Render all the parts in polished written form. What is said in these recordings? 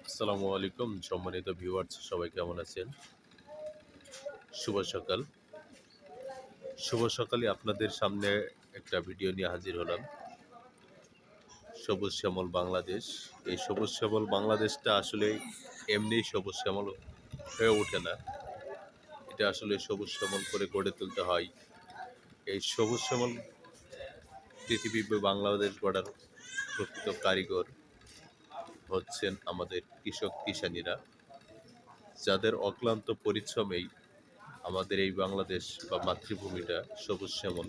আসসালামু আলাইকুম সম্মানিত ভিউয়ার্স, সবাই কেমন আছেন? শুভ সকাল। শুভ সকালে আপনাদের সামনে একটা ভিডিও নিয়ে হাজির হলাম। সবুজ শ্যামল বাংলাদেশ। এই সবুজ শ্যামল বাংলাদেশটা আসলে এমনিই সবুজ শ্যামল হয়ে ওঠে না। এটা আসলে সবুজ শ্যামল করে গড়ে তুলতে হয়। এই সবুজ শ্যামল পৃথিবী বা বাংলাদেশ গড়ার প্রকৃত কারিগর হচ্ছেন আমাদের কৃষক কিষানীরা, যাদের অক্লান্ত পরিশ্রমেই আমাদের এই বাংলাদেশ বা মাতৃভূমিটা সবুজ শ্যামল।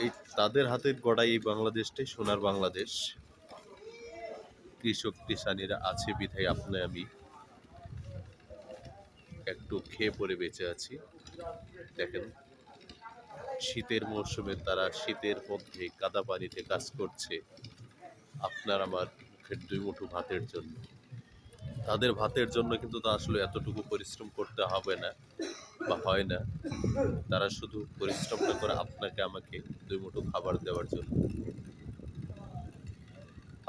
এই তাদের হাতের গড়া এই বাংলাদেশটাই সোনার বাংলাদেশ। কৃষক কিষানীরা আছে বিধায় আপনি আমি একটু খেয়ে পরে বেঁচে আছি। দেখেন, শীতের মরশুমে তারা শীতের মধ্যে কাদা পানিতে কাজ করছে আপনার আমার মুখের দুই মুঠো ভাতের জন্য। তাদের ভাতের জন্য কিন্তু তা আসলে এতটুকু পরিশ্রম করতে হবে না বা হয় না। তারা শুধু পরিশ্রমটা করে আপনাকে আমাকে দুই মুঠো খাবার দেওয়ার জন্য।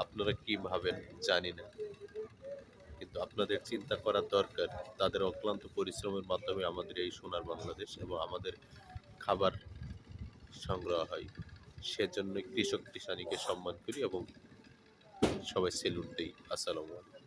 আপনারা কি ভাবেন জানি না, কিন্তু আপনাদের চিন্তা করার দরকার। তাদের অক্লান্ত পরিশ্রমের মাধ্যমে আমাদের এই সোনার বাংলাদেশ এবং আমাদের খাবার সংগ্রহ হয়। সেজন্য কৃষক কিষানীকে সম্মান করি এবং সবাই সেলুট দেই। আসসালামু আলাইকুম।